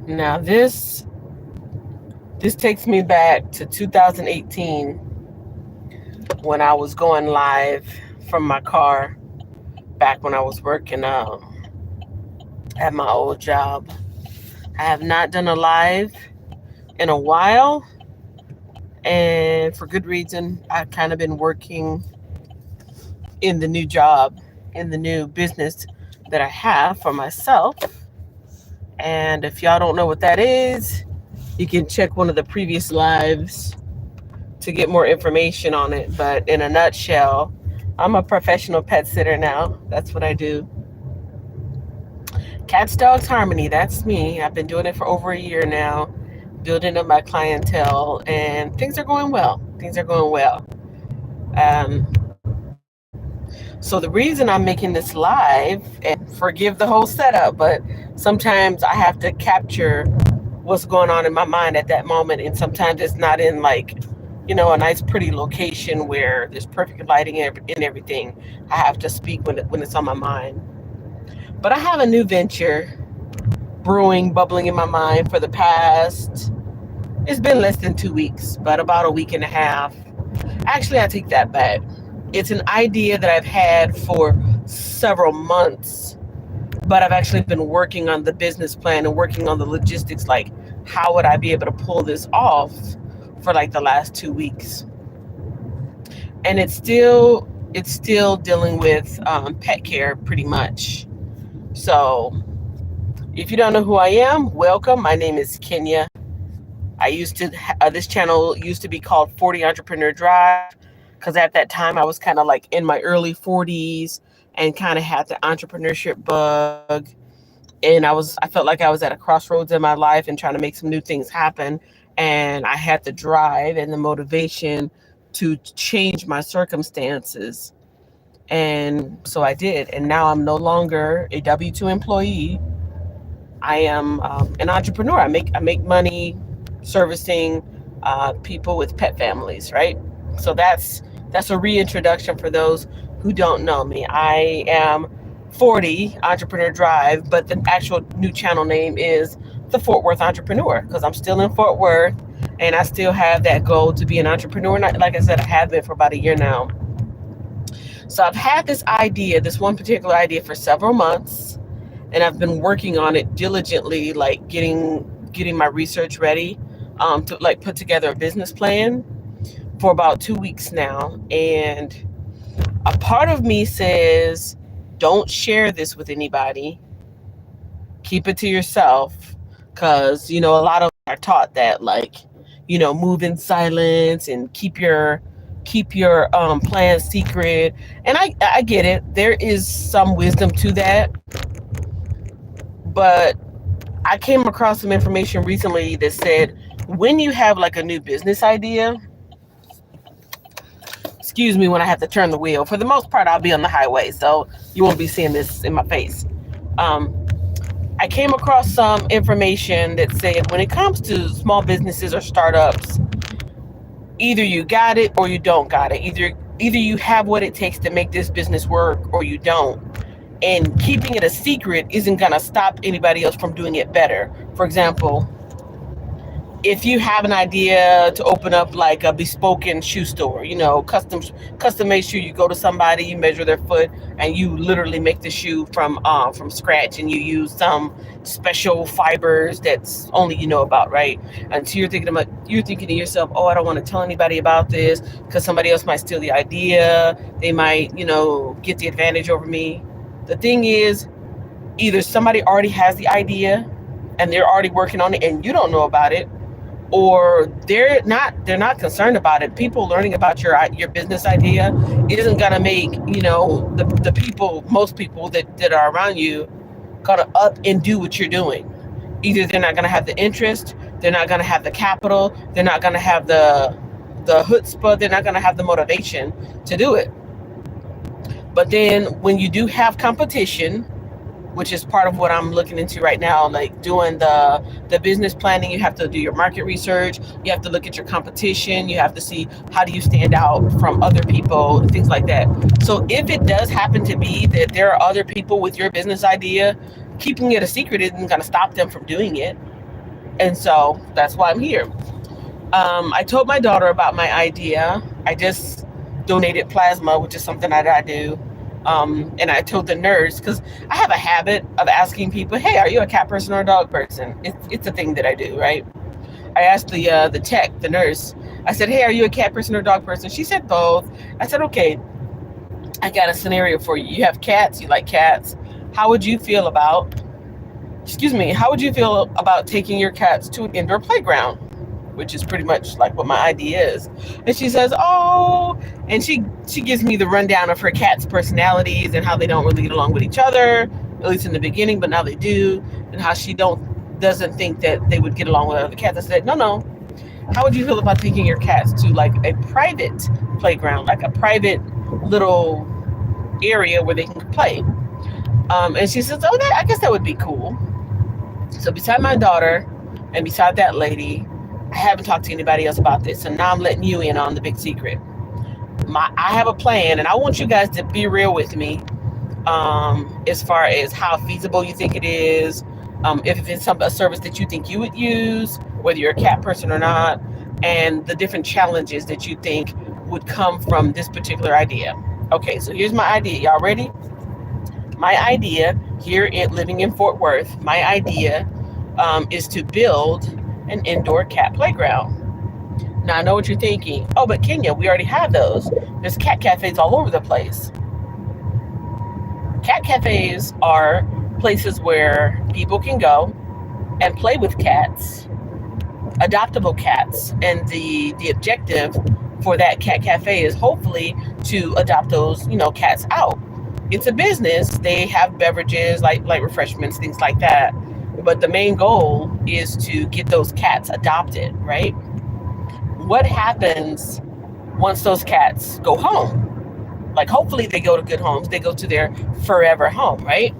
Now this takes me back to 2018 when I was going live from my car back when I was working at my old job. I have not done a live in a while, and for good reason. I've kind of been working in the new job, in the new business that I have for myself. And if y'all don't know what that is, you can check one of the previous lives to get more information on it. But in a nutshell, I'm a professional pet sitter now. That's what I do. Cats, Dogs, Harmony. That's me. I've been doing it for over a year now, building up my clientele, and things are going well. Things are going well. Um, so the reason I'm making this live, and forgive the whole setup, but sometimes I have to capture what's going on in my mind at that moment, and sometimes it's not in like, a nice pretty location where there's perfect lighting and everything. I have to speak when it's on my mind. But I have a new venture brewing, bubbling in my mind for the past. It's been less than 2 weeks, but about a week and a half. Actually, I take that back. It's an idea that I've had for several months, but I've actually been working on the business plan and working on the logistics, like how would I be able to pull this off for like the last 2 weeks. And it's still dealing with pet care pretty much. So if you don't know who I am, welcome. My name is Kenya. I used to this channel used to be called 40 Entrepreneur Drive, because at that time I was kind of like in my early 40s and kind of had the entrepreneurship bug, and I felt like I was at a crossroads in my life and trying to make some new things happen, and I had the drive and the motivation to change my circumstances. And so I did, and now I'm no longer a W-2 employee. I am an entrepreneur. I make money servicing people with pet families, right? So that's a reintroduction for those who don't know me. I am 40 Entrepreneur Drive, but the actual new channel name is the Fort Worth Entrepreneur, because I'm still in Fort Worth and I still have that goal to be an entrepreneur. And like I said, I have been for about a year now. So I've had this idea, this one particular idea, for several months, and I've been working on it diligently, like getting my research ready, to like put together a business plan for about 2 weeks now. And a part of me says, don't share this with anybody. Keep it to yourself, because a lot of are taught that, like, move in silence and keep your plan secret. And I get it. There is some wisdom to that, but I came across some information recently that said when you have like a new business idea, excuse me when I have to turn the wheel. For the most part, I'll be on the highway, so you won't be seeing this in my face. Um, I came across some information that said when it comes to small businesses or startups, either you got it or you don't got it. Either you have what it takes to make this business work or you don't. And keeping it a secret isn't going to stop anybody else from doing it better. For example, if you have an idea to open up like a bespoken shoe store, custom made shoe, you go to somebody, you measure their foot, and you literally make the shoe from scratch, and you use some special fibers that's only you know about, right? And so you're thinking to yourself, oh, I don't want to tell anybody about this because somebody else might steal the idea. They might, get the advantage over me. The thing is, either somebody already has the idea and they're already working on it and you don't know about it, or they're not concerned about it. People learning about your business idea isn't gonna make the people, most people that are around you, gonna up and do what you're doing. Either they're not gonna have the interest, they're not gonna have the capital, they're not gonna have the chutzpah, they're not gonna have the motivation to do it. But then when you do have competition, which is part of what I'm looking into right now, like doing the business planning. You have to do your market research. You have to look at your competition. You have to see how do you stand out from other people, things like that. So if it does happen to be that there are other people with your business idea, keeping it a secret isn't going to stop them from doing it. And so that's why I'm here. I told my daughter about my idea. I just donated plasma, which is something that I do. And I told the nurse, because I have a habit of asking people, "Hey, are you a cat person or a dog person?" It's a thing that I do, right? I asked the tech, the nurse. I said, "Hey, are you a cat person or a dog person?" She said both. I said, "Okay, I got a scenario for you. You have cats. You like cats. How would you feel about? Excuse me. How would you feel about taking your cats to an indoor playground?" Which is pretty much like what my idea is. And she says, "Oh," and she gives me the rundown of her cat's personalities and how they don't really get along with each other, at least in the beginning, but now they do, and how she doesn't think that they would get along with other cats. I said, "No, no. How would you feel about taking your cats to like a private playground, like a private little area where they can play?" And she says, "Oh, I guess that would be cool." So beside my daughter and beside that lady, I haven't talked to anybody else about this, and now I'm letting you in on the big secret. I have a plan, and I want you guys to be real with me, as far as how feasible you think it is, if it's a service that you think you would use, whether you're a cat person or not, and the different challenges that you think would come from this particular idea. Okay, so here's my idea. Y'all ready? My idea here living in Fort Worth, my idea is to build an indoor cat playground. Now I know what you're thinking. Oh, but Kenya, we already have those. There's cat cafes all over the place. Cat cafes are places where people can go and play with cats, adoptable cats, and the objective for that cat cafe is hopefully to adopt those cats out. It's a business. They have beverages like refreshments, things like that. But the main goal is to get those cats adopted, right? What happens once those cats go home? Like, hopefully they go to good homes. They go to their forever home, right?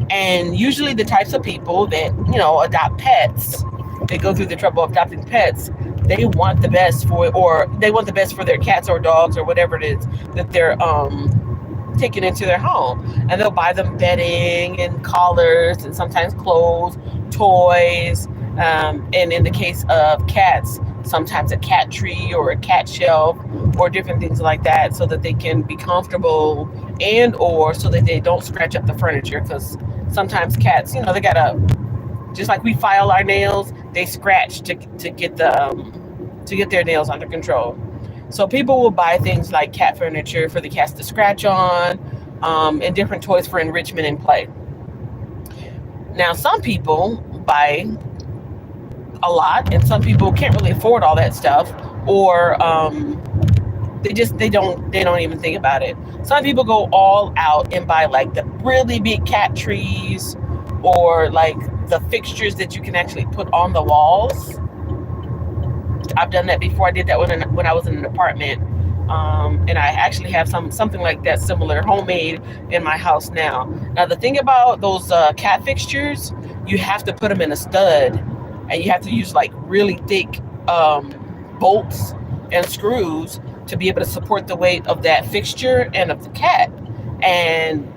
And usually the types of people that, adopt pets, they go through the trouble of adopting pets, they want the best for their cats or dogs or whatever it is that they're taken into their home, and they'll buy them bedding and collars and sometimes clothes, toys, and in the case of cats, sometimes a cat tree or a cat shelf or different things like that, so that they can be comfortable and or so that they don't scratch up the furniture, because sometimes cats, they gotta, just like we file our nails, they scratch to get their nails under control. So people will buy things like cat furniture for the cats to scratch on, and different toys for enrichment and play. Now, some people buy a lot, and some people can't really afford all that stuff, or they don't even think about it. Some people go all out and buy like the really big cat trees, or like the fixtures that you can actually put on the walls. I've done that before. I did that when I was in an apartment, and I actually have something like that similar, homemade, in my house now. Now the thing about those cat fixtures, you have to put them in a stud, and you have to use like really thick bolts and screws to be able to support the weight of that fixture and of the cat. And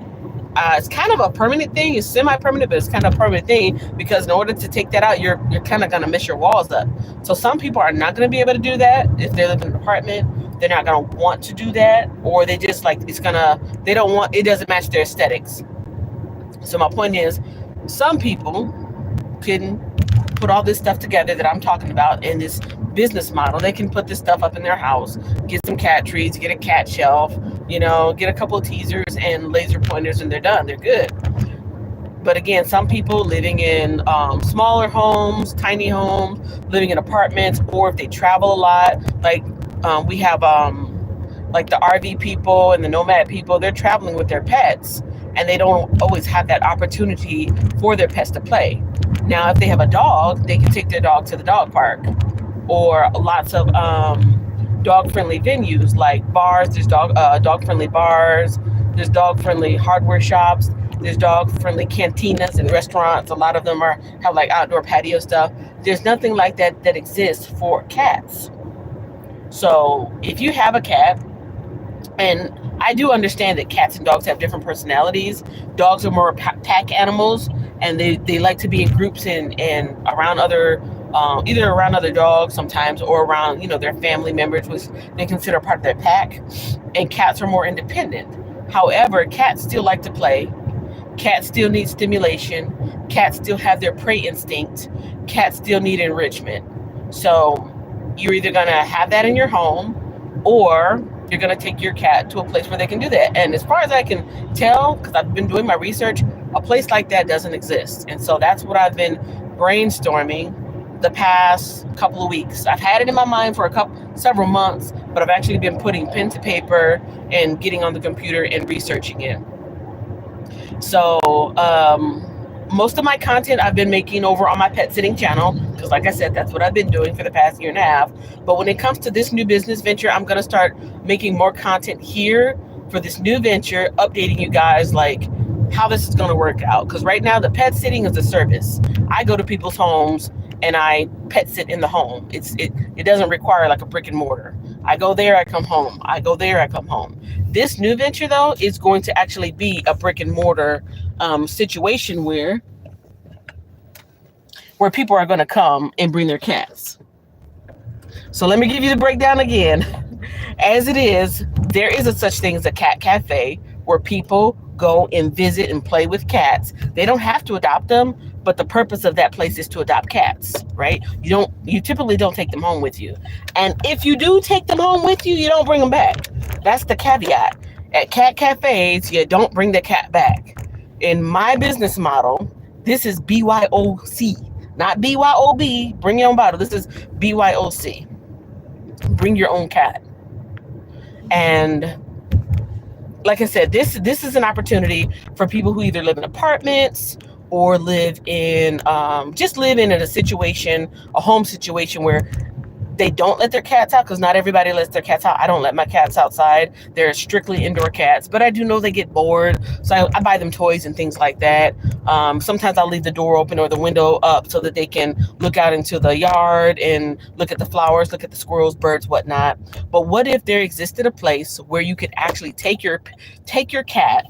it's kind of a permanent thing. It's semi-permanent, but it's kind of a permanent thing, because in order to take that out, you're kind of going to mess your walls up. So some people are not going to be able to do that if they live in an apartment. They're not going to want to do that, or they just like they don't want, it doesn't match their aesthetics. So my point is, some people can put all this stuff together that I'm talking about in this business model. They can put this stuff up in their house, get some cat trees, get a cat shelf, get a couple of teasers and laser pointers, and they're done. They're good. But again, some people living in smaller homes, tiny homes, living in apartments, or if they travel a lot, like we have like the RV people and the nomad people, they're traveling with their pets, and they don't always have that opportunity for their pets to play. Now, if they have a dog, they can take their dog to the dog park, or lots of dog-friendly venues like bars. There's dog-friendly bars. There's dog-friendly hardware shops. There's dog-friendly cantinas and restaurants. A lot of them have like outdoor patio stuff. There's nothing like that exists for cats. So if you have a cat, and I do understand that cats and dogs have different personalities. Dogs are more pack animals, and they like to be in groups and around other either around other dogs sometimes or around their family members, which they consider part of their pack. And cats are more independent. However, cats still like to play. Cats still need stimulation. Cats still have their prey instinct. Cats still need enrichment. So you're either going to have that in your home, or you're going to take your cat to a place where they can do that. And as far as I can tell, because I've been doing my research, a place like that doesn't exist. And so that's what I've been brainstorming the past couple of weeks. I've had it in my mind for several months, but I've actually been putting pen to paper and getting on the computer and researching it. So most of my content I've been making over on my pet sitting channel, because like I said, that's what I've been doing for the past year and a half. But when it comes to this new business venture, I'm going to start making more content here for this new venture, updating you guys like how this is going to work out. Because right now the pet sitting is a service. I go to people's homes and I pet sit in the home. It doesn't require like a brick and mortar. I go there, I come home. I go there, I come home. This new venture, though, is going to actually be a brick and mortar situation where people are going to come and bring their cats. So let me give you the breakdown again. As it is, there is a such thing as a cat cafe where people go and visit and play with cats. They don't have to adopt them, but the purpose of that place is to adopt cats, right? You typically don't take them home with you. And if you do take them home with you, you don't bring them back. That's the caveat. At cat cafes, you don't bring the cat back. In my business model, this is BYOC, not BYOB. Bring your own bottle. This is BYOC. Bring your own cat. And like I said, this is an opportunity for people who either live in apartments or live in a home situation where they don't let their cats out, because not everybody lets their cats out. I don't let my cats outside. They're strictly indoor cats, but I do know they get bored. So I buy them toys and things like that. Sometimes I'll leave the door open or the window up so that they can look out into the yard and look at the flowers, look at the squirrels, birds, whatnot. But what if there existed a place where you could actually take your cat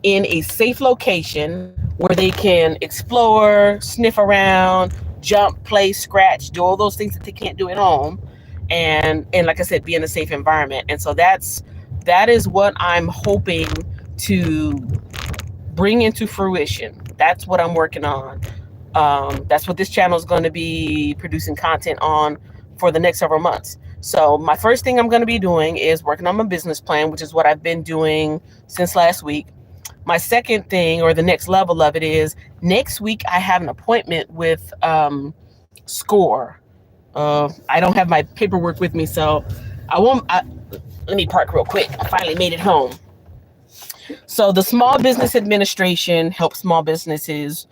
in a safe location where they can explore, sniff around, jump, play, scratch, do all those things that they can't do at home, and like I said, be in a safe environment. And so that is what I'm hoping to bring into fruition. That's what I'm working on. That's what this channel is going to be producing content on for the next several months. So my first thing I'm going to be doing is working on my business plan, which is what I've been doing since last week. My second thing, or the next level of it, is next week I have an appointment with SCORE. I don't have my paperwork with me, so let me park real quick. I finally made it home. So the Small Business Administration helps small businesses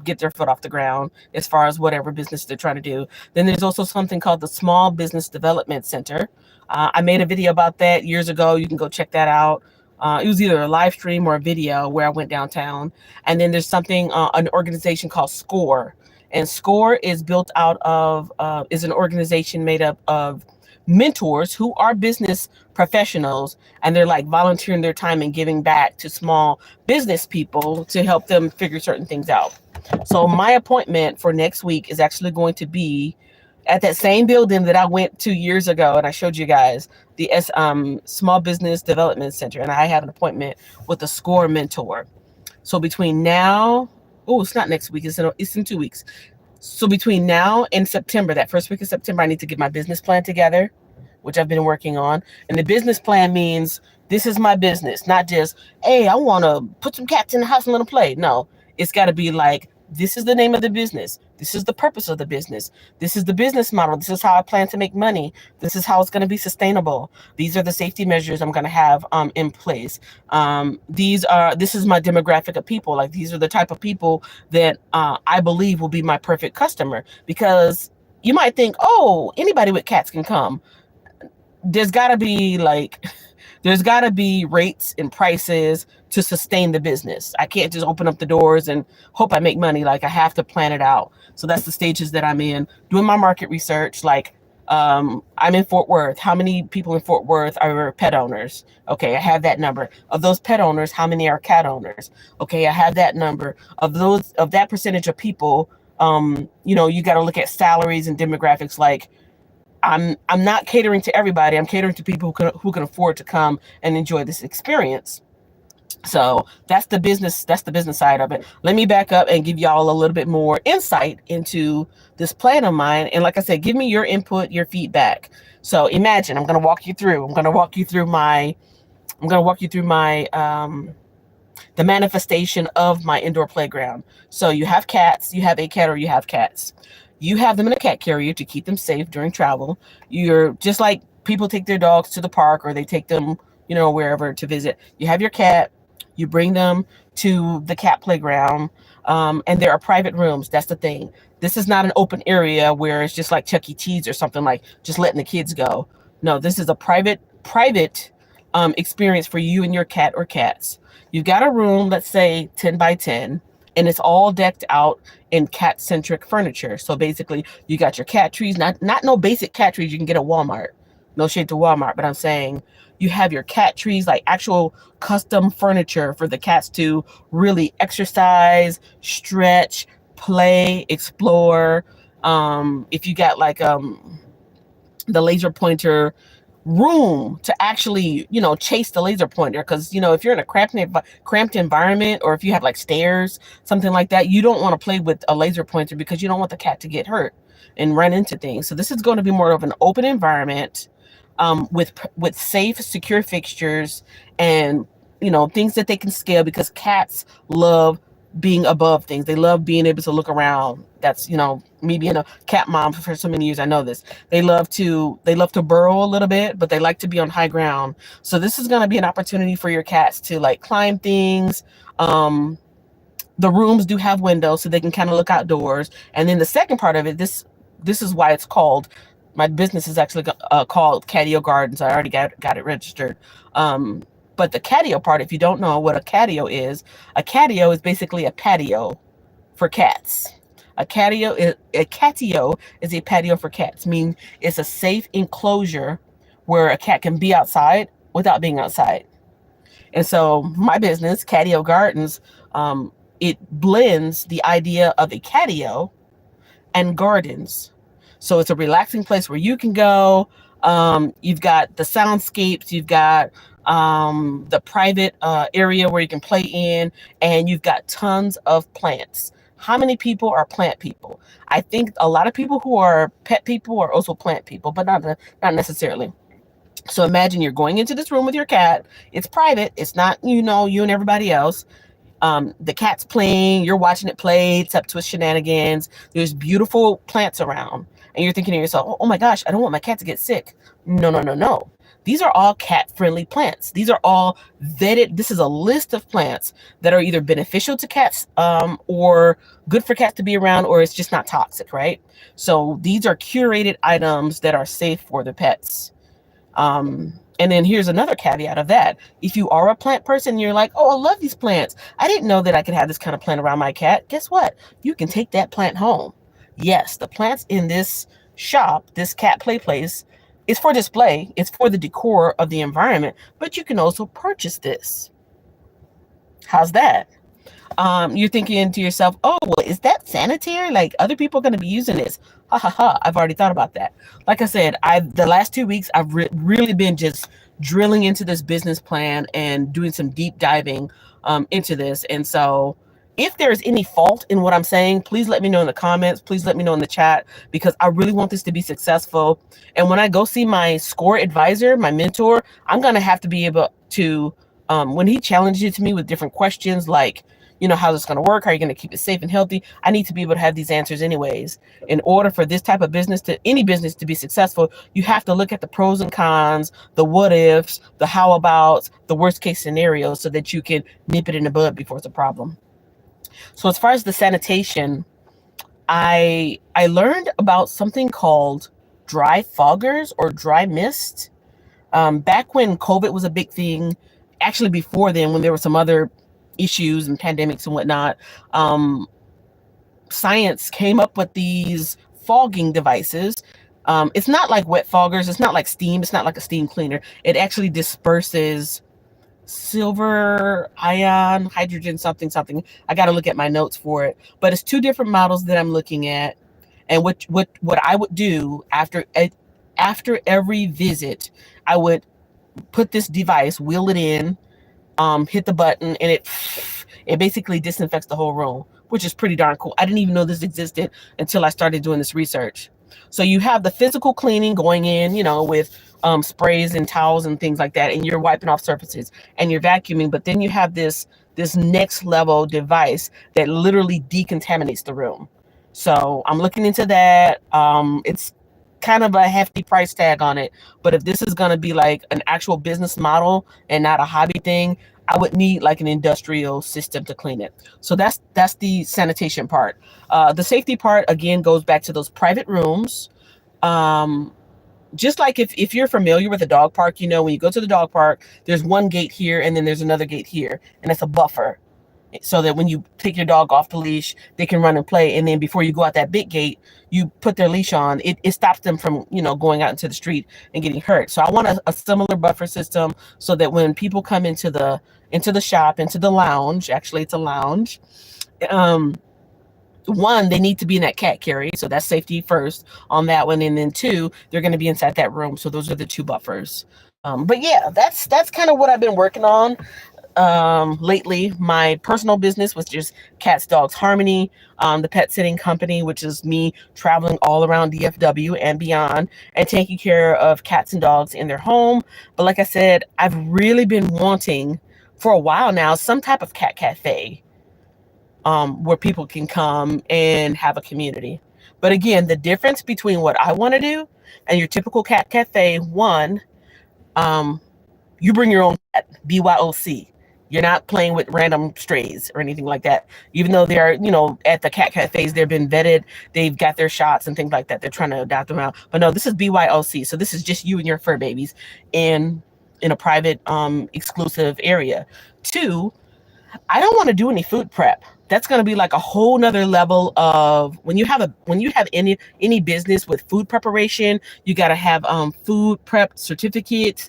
get their foot off the ground as far as whatever business they're trying to do. Then there's also something called the Small Business Development Center. I made a video about that years ago. You can go check that out. It was either a live stream or a video where I went downtown. And then there's something, an organization called SCORE. And SCORE is built out of, is an organization made up of mentors who are business professionals, and they're like volunteering their time and giving back to small business people to help them figure certain things out. So my appointment for next week is actually going to be at that same building that I went to years ago, and I showed you guys, the Small Business Development Center, and I have an appointment with a SCORE mentor. So between now, it's not next week, it's in 2 weeks. So between now and September, that first week of September, I need to get my business plan together, which I've been working on. And the business plan means this is my business, not just, hey, I want to put some cats in the house and let them play. No, it's got to be like, this is the name of the business. This is the purpose of the business. This is the business model. This is how I plan to make money. This is how it's going to be sustainable. These are the safety measures I'm going to have in place. This is my demographic of people. Like, these are the type of people that I believe will be my perfect customer. Because you might think, oh, anybody with cats can come. There's got to be rates and prices to sustain the business. I can't just open up the doors and hope I make money. Like, I have to plan it out. So that's the stages that I'm in, doing my market research. Like, I'm in Fort Worth. How many people in Fort Worth are pet owners? Okay, I have that number. Of those pet owners, how many are cat owners? Okay, I have that number. Of that percentage of people, you got to look at salaries and demographics. Like, I'm not catering to everybody. I'm catering to people who can afford to come and enjoy this experience. So that's the business side of it. Let me back up and give y'all a little bit more insight into this plan of mine. And like I said, give me your input, your feedback. So imagine I'm going to walk you through. I'm going to walk you through my the manifestation of my indoor playground. So you have cats, you have a cat, or you have cats. You have them in a cat carrier to keep them safe during travel. You're just like people take their dogs to the park, or they take them, wherever to visit. You have your cat, you bring them to the cat playground, and there are private rooms. That's the thing. This is not an open area where it's just like Chuck E. Cheese or something, like just letting the kids go. No, this is a private experience for you and your cat or cats. You've got a room, let's say 10 by 10, and it's all decked out in cat-centric furniture. So basically, you got your cat trees, not no basic cat trees you can get at Walmart. No shade to Walmart, but I'm saying you have your cat trees, like actual custom furniture for the cats to really exercise, stretch, play, explore. If you got like the laser pointer room to actually, chase the laser pointer. Because, if you're in a cramped environment, or if you have like stairs, something like that, you don't want to play with a laser pointer because you don't want the cat to get hurt and run into things. So this is going to be more of an open environment, with safe, secure fixtures, and, things that they can scale, because cats love being above things. They love being able to look around. That's, me being a cat mom for so many years, I know this. They love to burrow a little bit, but they like to be on high ground. So this is going to be an opportunity for your cats to like climb things. The rooms do have windows, so they can kind of look outdoors. And then the second part of it, this is why it's called, my business is actually called Catio Gardens. I already got it registered. But the catio part, if you don't know what a catio is basically a patio for cats. A catio is a patio for cats, meaning it's a safe enclosure where a cat can be outside without being outside. And so my business, Catio Gardens, it blends the idea of a catio and gardens. So it's a relaxing place where you can go. You've got the soundscapes, you've got the private area where you can play in, and you've got tons of plants. How many people are plant people? I think a lot of people who are pet people are also plant people, but not necessarily. So imagine you're going into this room with your cat. It's private. It's not, you and everybody else. The cat's playing, you're watching it play, it's up to its shenanigans. There's beautiful plants around. And you're thinking to yourself, oh my gosh, I don't want my cat to get sick. No. These are all cat-friendly plants. These are all vetted. This is a list of plants that are either beneficial to cats, or good for cats to be around, or it's just not toxic, right? So these are curated items that are safe for the pets. And then here's another caveat of that. If you are a plant person, you're like, oh, I love these plants. I didn't know that I could have this kind of plant around my cat. Guess what? You can take that plant home. Yes, the plants in this shop, this cat play place, is for display. It's for the decor of the environment, but you can also purchase this. How's that? You're thinking to yourself, oh, well, is that sanitary? Like, other people are going to be using this. Ha ha ha. I've already thought about that. Like I said, the last 2 weeks, I've really been just drilling into this business plan and doing some deep diving into this. And so if there's any fault in what I'm saying, please let me know in the comments. Please let me know in the chat, because I really want this to be successful. And when I go see my SCORE advisor, my mentor, I'm going to have to be able to, when he challenges me with different questions, like, how's this going to work? How are you going to keep it safe and healthy? I need to be able to have these answers anyways. In order for this type of business, any business to be successful, you have to look at the pros and cons, the what ifs, the how abouts, the worst case scenarios, so that you can nip it in the bud before it's a problem. So as far as the sanitation, I learned about something called dry foggers or dry mist. Back when COVID was a big thing, actually before then, when there were some other issues and pandemics and whatnot, science came up with these fogging devices. It's not like wet foggers. It's not like steam. It's not like a steam cleaner. It actually disperses silver ion, hydrogen, something, something. I got to look at my notes for it. But it's two different models that I'm looking at. And what I would do after every visit, I would put this device, wheel it in, hit the button, and it basically disinfects the whole room, which is pretty darn cool. I didn't even know this existed until I started doing this research. So you have the physical cleaning going in, with sprays and towels and things like that, and you're wiping off surfaces and you're vacuuming. But then you have this next level device that literally decontaminates the room. So I'm looking into that. It's kind of a hefty price tag on it, but if this is going to be like an actual business model and not a hobby thing, I would need like an industrial system to clean it. So that's the sanitation part. The safety part again goes back to those private rooms. Just like if you're familiar with a dog park, when you go to the dog park, there's one gate here and then there's another gate here, and it's a buffer so that when you take your dog off the leash, they can run and play. And then before you go out that big gate, you put their leash on. It stops them from, going out into the street and getting hurt. So I want a similar buffer system so that when people come into the shop, into the lounge, actually it's a lounge, one, they need to be in that cat carry. So that's safety first on that one. And then two, they're going to be inside that room. So those are the two buffers. But yeah, that's kind of what I've been working on lately. My personal business was just Cats Dogs Harmony, the pet sitting company, which is me traveling all around DFW and beyond and taking care of cats and dogs in their home. But like I said, I've really been wanting for a while now some type of cat cafe where people can come and have a community. But again, the difference between what I want to do and your typical cat cafe, one, you bring your own cat, BYOC. You're not playing with random strays or anything like that. Even though they're, at the cat cafes, they've been vetted, they've got their shots and things like that. They're trying to adopt them out. But no, this is BYOC. So this is just you and your fur babies in a private, exclusive area. Two, I don't want to do any food prep. That's going to be like a whole nother level of when you have any business with food preparation, you got to have food prep certificates,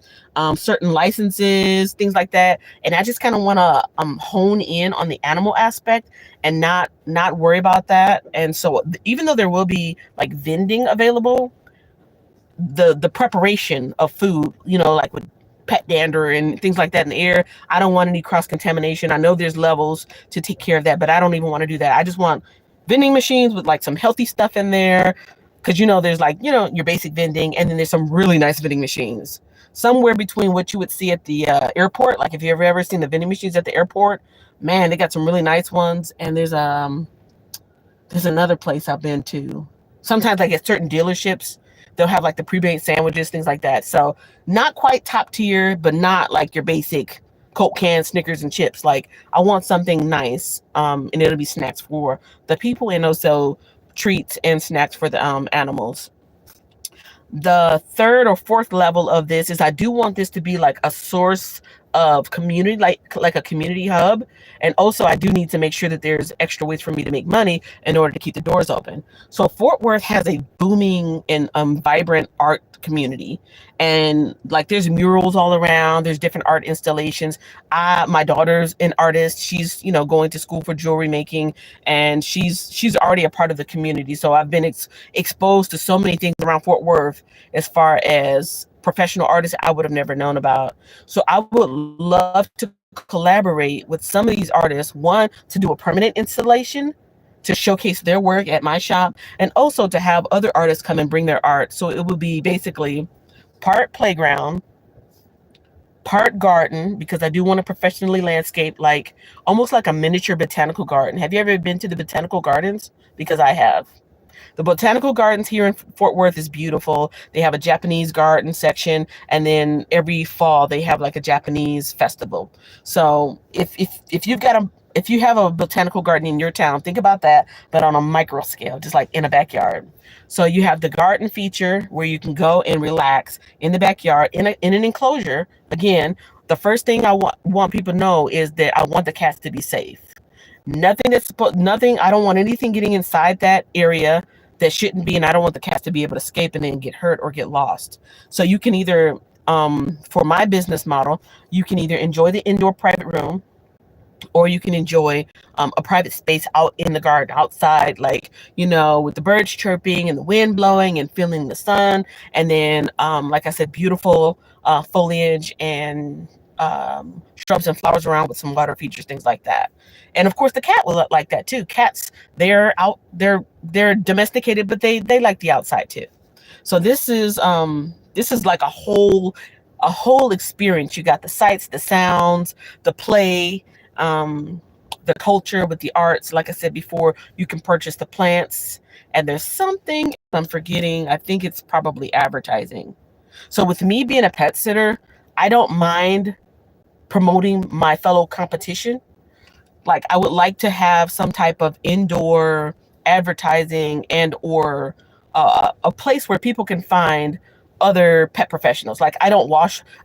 certain licenses, things like that. And I just kind of want to hone in on the animal aspect and not worry about that. And so even though there will be like vending available, the preparation of food, like with pet dander and things like that in the air, I don't want any cross contamination. I know there's levels to take care of that, but I don't even want to do that. I just want vending machines with like some healthy stuff in there, because there's like your basic vending, and then there's some really nice vending machines somewhere between what you would see at the airport. Like if you've ever seen the vending machines at the airport, man, they got some really nice ones. And there's another place I've been to. Sometimes like at certain dealerships, they'll have like the pre-made sandwiches, things like that. So not quite top tier, but not like your basic Coke can, Snickers, and chips. Like I want something nice, and it'll be snacks for the people and also treats and snacks for the animals. The third or fourth level of this is I do want this to be like a source of community, like a community hub. And also I do need to make sure that there's extra ways for me to make money in order to keep the doors open. So Fort Worth has a booming and vibrant art community, and like there's murals all around, there's different art installations. My daughter's an artist. She's going to school for jewelry making, and she's already a part of the community. So I've been exposed to so many things around Fort Worth as far as professional artists I would have never known about. So I would love to collaborate with some of these artists, one, to do a permanent installation to showcase their work at my shop, and also to have other artists come and bring their art. So it would be basically part playground, part garden, because I do want to professionally landscape, like almost like a miniature botanical garden. Have you ever been to the botanical gardens? Because I have. The botanical gardens here in Fort Worth is beautiful. They have a Japanese garden section, and then every fall they have like a Japanese festival. So if you have a botanical garden in your town, think about that, but on a micro scale, just like in a backyard. So you have the garden feature where you can go and relax in the backyard in an enclosure. Again, the first thing I want people to know is that I want the cats to be safe. Nothing. I don't want anything getting inside that area that shouldn't be, and I don't want the cats to be able to escape and then get hurt or get lost. So you can either, for my business model, you can either enjoy the indoor private room, or you can enjoy a private space out in the garden outside, like, with the birds chirping and the wind blowing and feeling the sun. And then, like I said, beautiful foliage and shrubs and flowers around with some water features, things like that. And of course the cat will like that too. Cats, they're domesticated, but they like the outside too. So this is like a whole experience. You got the sights, the sounds, the play, the culture with the arts. Like I said before, you can purchase the plants, and there's something I'm forgetting. I think it's probably advertising. So with me being a pet sitter, I don't mind promoting my fellow competition. Like, I would like to have some type of indoor advertising and or a place where people can find other pet professionals. Like, I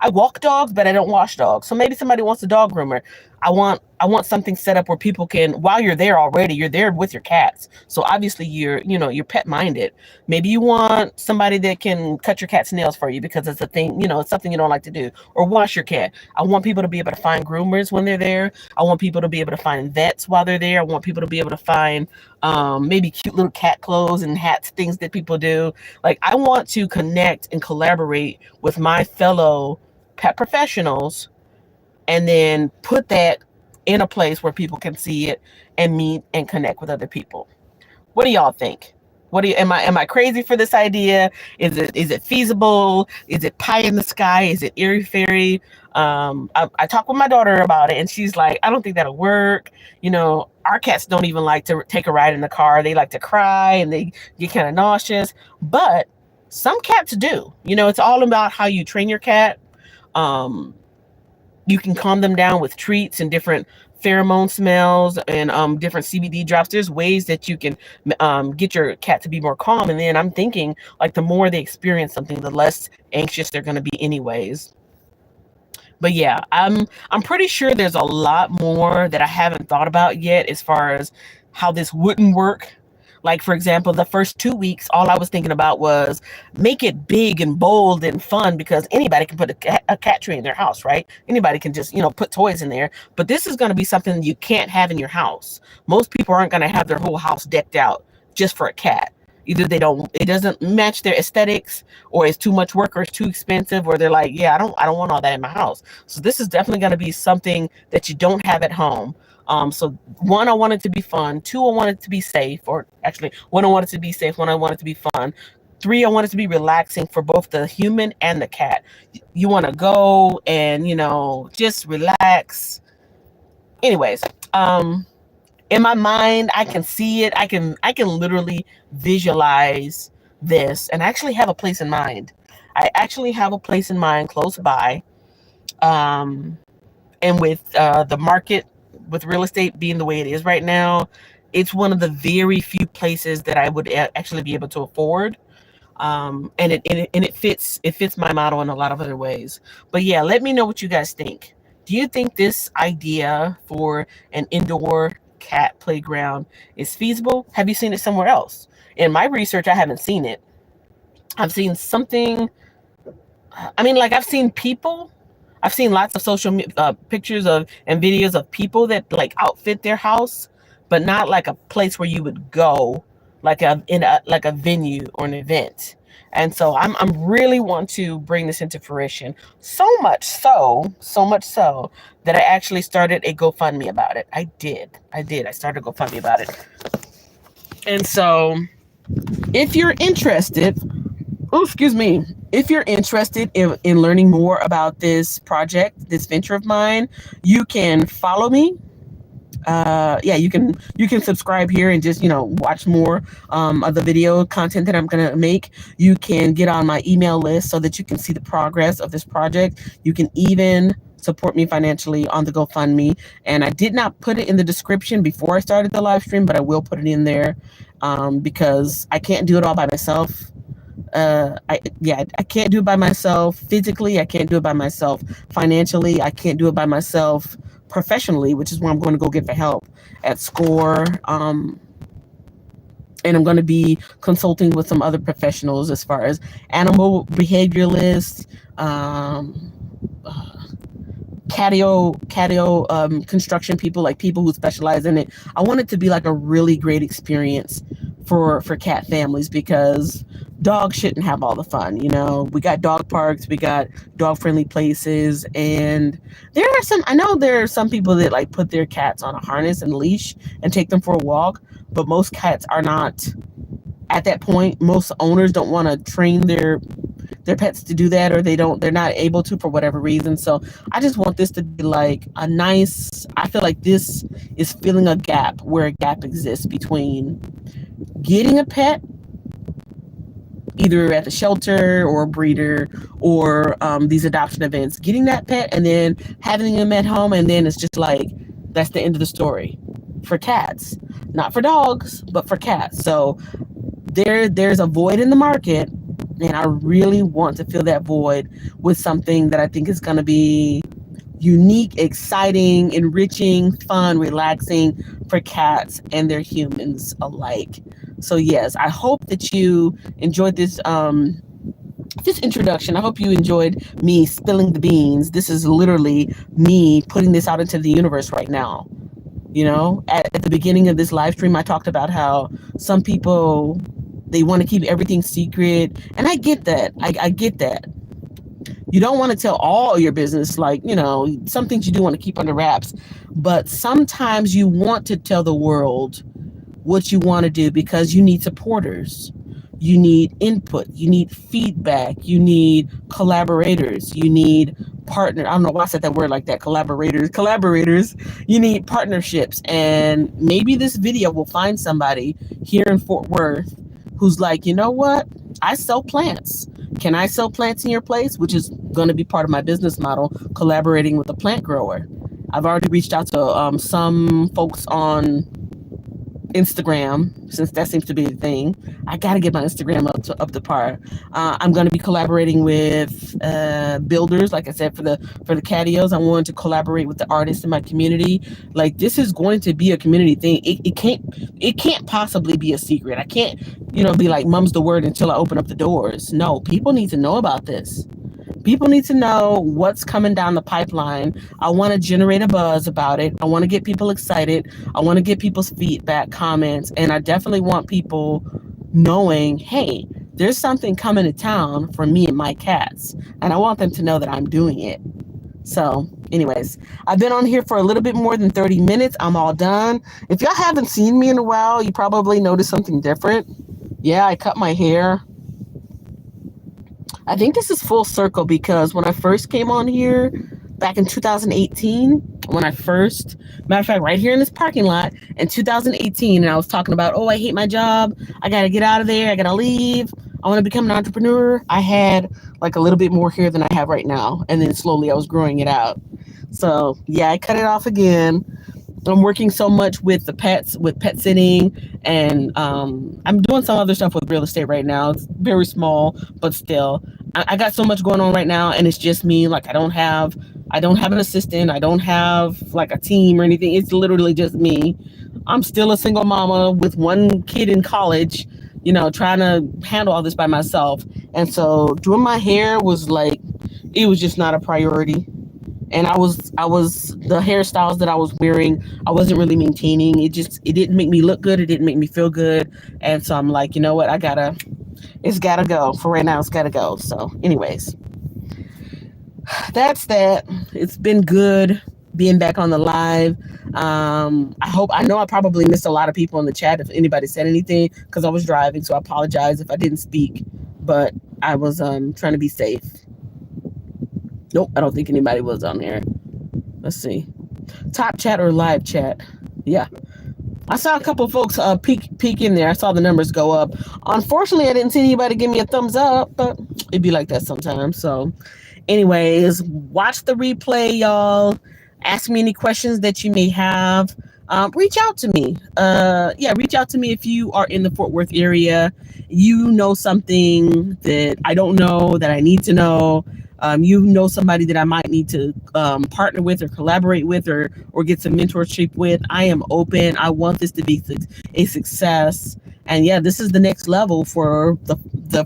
walk dogs, but I don't wash dogs. So maybe somebody wants a dog groomer. I want something set up where people can, while you're there already, you're there with your cats. So obviously you're pet minded. Maybe you want somebody that can cut your cat's nails for you because it's a thing, it's something you don't like to do, or wash your cat. I want people to be able to find groomers when they're there. I want people to be able to find vets while they're there. I want people to be able to find maybe cute little cat clothes and hats, things that people do. Like, I want to connect and collaborate with my fellow pet professionals, and then put that in a place where people can see it and meet and connect with other people. What do y'all think? Am I crazy for this idea? Is it feasible? Is it pie in the sky? Is it airy fairy? I talked with my daughter about it, and she's like, I don't think that'll work. Our cats don't even like to take a ride in the car. They like to cry and they get kind of nauseous. But some cats do. It's all about how you train your cat. You can calm them down with treats and different pheromone smells and different CBD drops. There's ways that you can get your cat to be more calm. And then I'm thinking, like, the more they experience something, the less anxious they're going to be anyways. But yeah, I'm pretty sure there's a lot more that I haven't thought about yet as far as how this wouldn't work. Like, for example, the first 2 weeks, all I was thinking about was make it big and bold and fun, because anybody can put a cat tree in their house, right? Anybody can just, put toys in there. But this is going to be something you can't have in your house. Most people aren't going to have their whole house decked out just for a cat. Either it doesn't match their aesthetics, or it's too much work, or it's too expensive, or they're like, yeah, I don't want all that in my house. So this is definitely going to be something that you don't have at home. So one, I want it to be fun. Two, I want it to be safe, or actually, one, I want it to be safe. One, I want it to be fun. Three, I want it to be relaxing for both the human and the cat. You want to go and, just relax. Anyways, in my mind, I can see it. I can literally visualize this, and I actually have a place in mind. I actually have a place in mind close by. And with the market, with real estate being the way it is right now, it's one of the very few places that I would actually be able to afford. And it fits my model in a lot of other ways. But yeah, let me know what you guys think. Do you think this idea for an indoor cat playground is feasible? Have you seen it somewhere else? In my research, I haven't seen it. I've seen something. I've seen people. I've seen lots of social pictures and videos of people that like outfit their house, but not like a place where you would go, like a venue or an event. And so I'm really want to bring this into fruition. So much so that I actually started a GoFundMe about it. I did. I started a GoFundMe about it. And so if you're interested, if you're interested in learning more about this project, this venture of mine, you can follow me. You can subscribe here and just, watch more of the video content that I'm going to make. You can get on my email list so that you can see the progress of this project. You can even support me financially on the GoFundMe. And I did not put it in the description before I started the live stream, but I will put it in there because I can't do it all by myself. I can't do it by myself physically. I can't do it by myself financially. I can't do it by myself professionally, which is why I'm going to go get the help at SCORE. And I'm going to be consulting with some other professionals as far as animal behavioralists, um, catio construction people, like people who specialize in it. I want it to be like a really great experience for cat families, because dogs shouldn't have all the fun. We got dog parks, we got dog friendly places, and I know there are some people that like put their cats on a harness and leash and take them for a walk, but most cats are not at that point. Most owners don't want to train their pets to do that, or they're not able to for whatever reason. So I just want this to be like I feel like this is filling a gap where a gap exists between getting a pet either at the shelter or a breeder, or these adoption events, getting that pet and then having them at home, and then it's just like that's the end of the story for cats. Not for dogs, but for cats. So there's a void in the market, and I really want to fill that void with something that I think is going to be unique, exciting, enriching, fun, relaxing for cats and their humans alike. So yes, I hope that you enjoyed this introduction. I hope you enjoyed me spilling the beans. This is literally me putting this out into the universe right now. At the beginning of this live stream, I talked about how some people, they want to keep everything secret. And I get that. I get that. You don't want to tell all your business, like, some things you do want to keep under wraps. But sometimes you want to tell the world what you want to do, because you need supporters. You need input. You need feedback. You need collaborators. You need partner. I don't know why I said that word like that. Collaborators. You need partnerships. And maybe this video will find somebody here in Fort Worth who's like, you know what? I sell plants. Can I sell plants in your place? Which is going to be part of my business model, collaborating with a plant grower. I've already reached out to some folks on Instagram, since that seems to be the thing. I got to get my Instagram up to par. I'm going to be collaborating with builders, like I said, for the catios. I want to collaborate with the artists in my community. Like, this is going to be a community thing. It can't possibly be a secret. I can't, be like mum's the word until I open up the doors. No, people need to know about this. People need to know what's coming down the pipeline. I want to generate a buzz about it. I want to get people excited. I want to get people's feedback, comments, and I definitely want people knowing, hey, there's something coming to town for me and my cats, and I want them to know that I'm doing it. So anyways, I've been on here for a little bit more than 30 minutes. I'm all done. If y'all haven't seen me in a while, you probably noticed something different. Yeah, I cut my hair. I think this is full circle, because when I first came on here back in 2018, matter of fact, right here in this parking lot in 2018, and I was talking about, I hate my job. I got to get out of there. I got to leave. I want to become an entrepreneur. I had like a little bit more hair than I have right now. And then slowly I was growing it out. So yeah, I cut it off again. I'm working so much with the pets, with pet sitting, and I'm doing some other stuff with real estate right now. It's very small, but still, I got so much going on right now, and it's just me. Like, I don't have an assistant. I don't have like a team or anything. It's literally just me. I'm still a single mama with one kid in college, trying to handle all this by myself. And so doing my hair was like, it was just not a priority. And I was the hairstyles that I was wearing, I wasn't really maintaining. It didn't make me look good. It didn't make me feel good. And so I'm like, you know what? It's gotta go. For right now, it's gotta go. So anyways, that's that. It's been good being back on the live. I know I probably missed a lot of people in the chat if anybody said anything, because I was driving. So I apologize if I didn't speak, but I was trying to be safe. Nope, I don't think anybody was on there. Let's see. Top chat or live chat? Yeah. I saw a couple folks peek in there. I saw the numbers go up. Unfortunately, I didn't see anybody give me a thumbs up, but it'd be like that sometimes. So anyways, watch the replay, y'all. Ask me any questions that you may have. Reach out to me. Reach out to me if you are in the Fort Worth area. You know something that I don't know, that I need to know. You know somebody that I might need to partner with or collaborate with or get some mentorship with. I am open. I want this to be a success. And yeah, this is the next level for the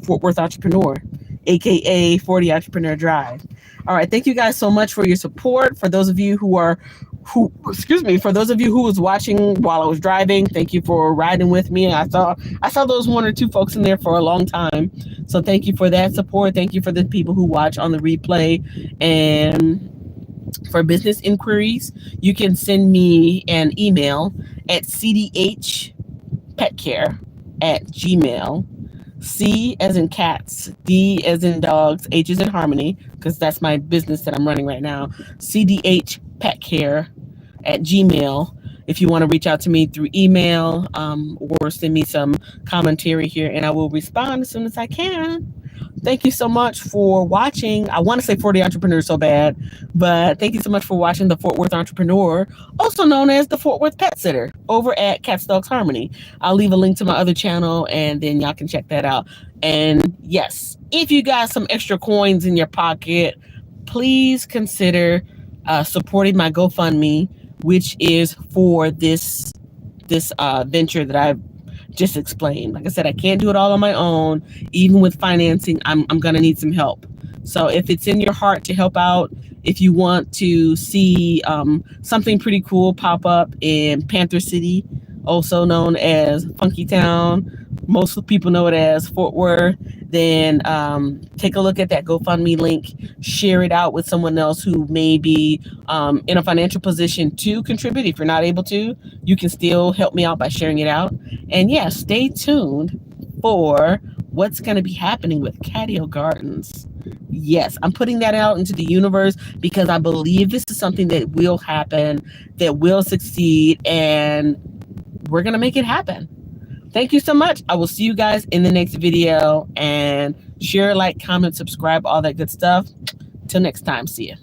Fort Worth entrepreneur, aka 40 Entrepreneur Drive. All right, thank you guys so much for your support. For those of you for those of you who was watching while I was driving, thank you for riding with me. I saw those one or two folks in there for a long time. So thank you for that support. Thank you for the people who watch on the replay. And for business inquiries, you can send me an email at cdhpetcare@gmail. C as in cats, D as in dogs, H as in harmony, because that's my business that I'm running right now. cdhpetcare@gmail. If you want to reach out to me through email, or send me some commentary here, and I will respond as soon as I can. Thank you so much for watching. I want to say 40 Entrepreneurs so bad, but thank you so much for watching the Fort Worth Entrepreneur, also known as the Fort Worth Pet Sitter, over at Cats Dogs Harmony. I'll leave a link to my other channel, and then y'all can check that out. And yes, if you got some extra coins in your pocket, please consider supporting my GoFundMe, which is for this venture that I've just explained. Like I said, I can't do it all on my own. Even with financing, I'm going to need some help. So if it's in your heart to help out, if you want to see something pretty cool pop up in Panther City, also known as Funky Town, most people know it as Fort Worth, then take a look at that GoFundMe link, share it out with someone else who may be in a financial position to contribute. If you're not able to, you can still help me out by sharing it out. And yeah, stay tuned for what's going to be happening with Catio Gardens. Yes, I'm putting that out into the universe because I believe this is something that will happen, that will succeed, and we're going to make it happen. Thank you so much. I will see you guys in the next video, and share, like, comment, subscribe, all that good stuff. Till next time, see ya.